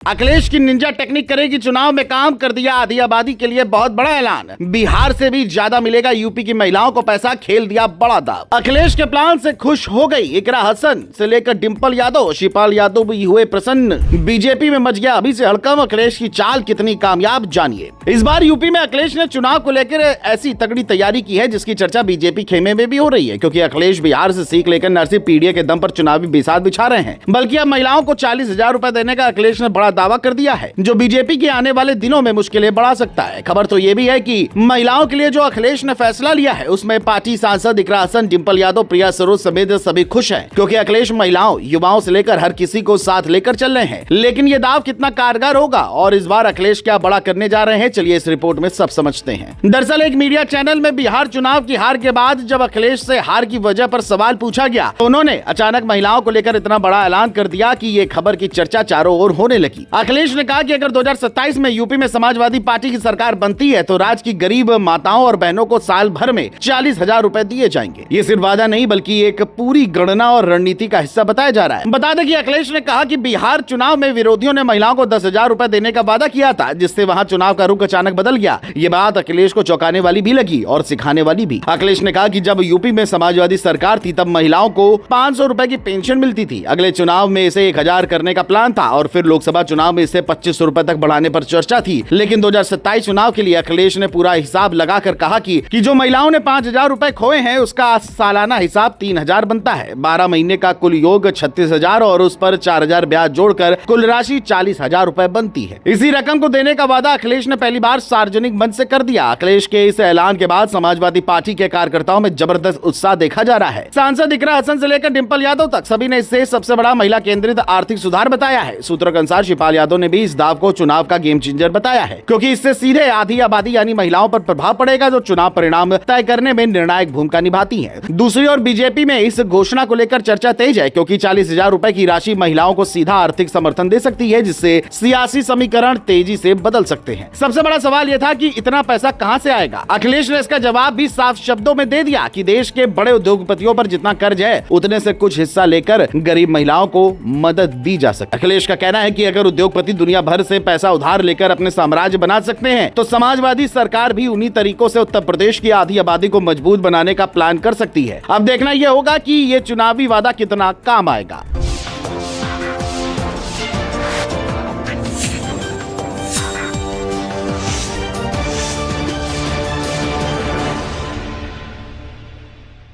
अखिलेश की Ninja technique करेगी चुनाव में काम, कर दिया आधी आबादी के लिए बहुत बड़ा ऐलान। बिहार से भी ज्यादा मिलेगा यूपी की महिलाओं को पैसा, खेल दिया बड़ा दाव। अखिलेश के प्लान से खुश हो गई इकरा हसन से लेकर डिंपल यादव, शिवपाल यादव भी हुए प्रसन्न। बीजेपी में मच गया अभी से हड़कंप, अखिलेश की चाल कितनी कामयाब जानिए। इस बार यूपी में अखिलेश ने चुनाव को लेकर ऐसी तगड़ी तैयारी की है जिसकी चर्चा बीजेपी खेमे में भी हो रही है, क्योंकि अखिलेश बिहार से सीख लेकर न सिर्फ पीडीए के दम पर चुनावी बिसात बिछा रहे हैं, बल्कि अब महिलाओं को 40,000 रुपए देने का अखिलेश ने बड़ा दावा कर दिया है, जो बीजेपी के आने वाले दिनों में मुश्किलें बढ़ा सकता है। खबर तो ये भी है कि महिलाओं के लिए जो अखिलेश ने फैसला लिया है उसमें पार्टी सांसद इकरा हसन, डिंपल यादव, प्रिया सरोज समेत सभी खुश हैं, क्योंकि अखिलेश महिलाओं, युवाओं से लेकर हर किसी को साथ लेकर चल रहे हैं। लेकिन ये दाव कितना कारगर होगा और इस बार अखिलेश क्या बड़ा करने जा रहे हैं, चलिए इस रिपोर्ट में सब समझते हैं। दरअसल एक मीडिया चैनल में बिहार चुनाव की हार के बाद जब अखिलेश से हार की वजह पर सवाल पूछा गया तो उन्होंने अचानक महिलाओं को लेकर इतना बड़ा ऐलान कर दिया कि ये खबर की चर्चा चारों ओर होने लगी। अखिलेश ने कहा कि अगर 2027 में यूपी में समाजवादी पार्टी की सरकार बनती है तो राज्य की गरीब माताओं और बहनों को साल भर में 40,000 रुपए दिए जाएंगे। ये सिर्फ वादा नहीं बल्कि एक पूरी गणना और रणनीति का हिस्सा बताया जा रहा है। बता दें कि अखिलेश ने कहा कि बिहार चुनाव में विरोधियों ने महिलाओं को 10,000 रुपए देने का वादा किया था, जिससे वहां चुनाव का रुख अचानक बदल गया। ये बात अखिलेश को चौंकाने वाली भी लगी और सिखाने वाली भी। अखिलेश ने कहा कि जब यूपी में समाजवादी सरकार थी तब महिलाओं को 500 रुपए की पेंशन मिलती थी। अगले चुनाव में इसे 1,000 करने का प्लान था और फिर लोकसभा चुनाव में इसे 2,500 रुपए तक बढ़ाने पर चर्चा थी। लेकिन 2027 चुनाव के लिए अखिलेश ने पूरा हिसाब लगाकर कहा कि जो महिलाओं ने 5,000 रुपए खोए हैं उसका सालाना हिसाब 3,000 बनता है। 12 महीने का कुल योग 36,000 और उस पर 4,000 ब्याज जोड़कर कुल राशि 40,000 रुपए बनती है। इसी रकम को देने का वादा अखिलेश ने पहली बार सार्वजनिक मंच से कर दिया। अखिलेश के इस ऐलान के बाद समाजवादी पार्टी के कार्यकर्ताओं में जबरदस्त उत्साह देखा जा रहा है। सांसद इकरा हसन से लेकर डिंपल यादव तक सभी ने इसे सबसे बड़ा महिला केंद्रित आर्थिक सुधार बताया है। सूत्रों के अनुसार शिवपाल यादव ने भी इस दाव को चुनाव का गेम चेंजर बताया है, क्योंकि इससे सीधे आधी आबादी यानी महिलाओं पर प्रभाव पड़ेगा, जो चुनाव परिणाम तय करने में निर्णायक भूमिका निभाती है। दूसरी ओर बीजेपी में इस घोषणा को लेकर चर्चा तेज है, क्योंकि 40,000 रुपए की राशि महिलाओं को सीधा आर्थिक समर्थन दे सकती है, जिससे सियासी समीकरण तेजी से बदल सकते हैं। सबसे बड़ा सवाल यह था कि इतना पैसा कहां से आएगा। अखिलेश ने इसका जवाब भी साफ शब्दों में दे दिया कि देश के बड़े उद्योगपतियों पर जितना कर्ज है उतने से कुछ हिस्सा लेकर गरीब महिलाओं को मदद दी जा सकती है। अखिलेश का कहना है कि अगर उद्योगपति दुनिया भर से पैसा उधार लेकर अपने साम्राज्य बना सकते हैं तो समाजवादी सरकार भी उन्हीं तरीकों से उत्तर प्रदेश की आधी आबादी को मजबूत बनाने का प्लान कर सकती है। अब देखना यह होगा कि ये चुनावी वादा कितना काम आएगा।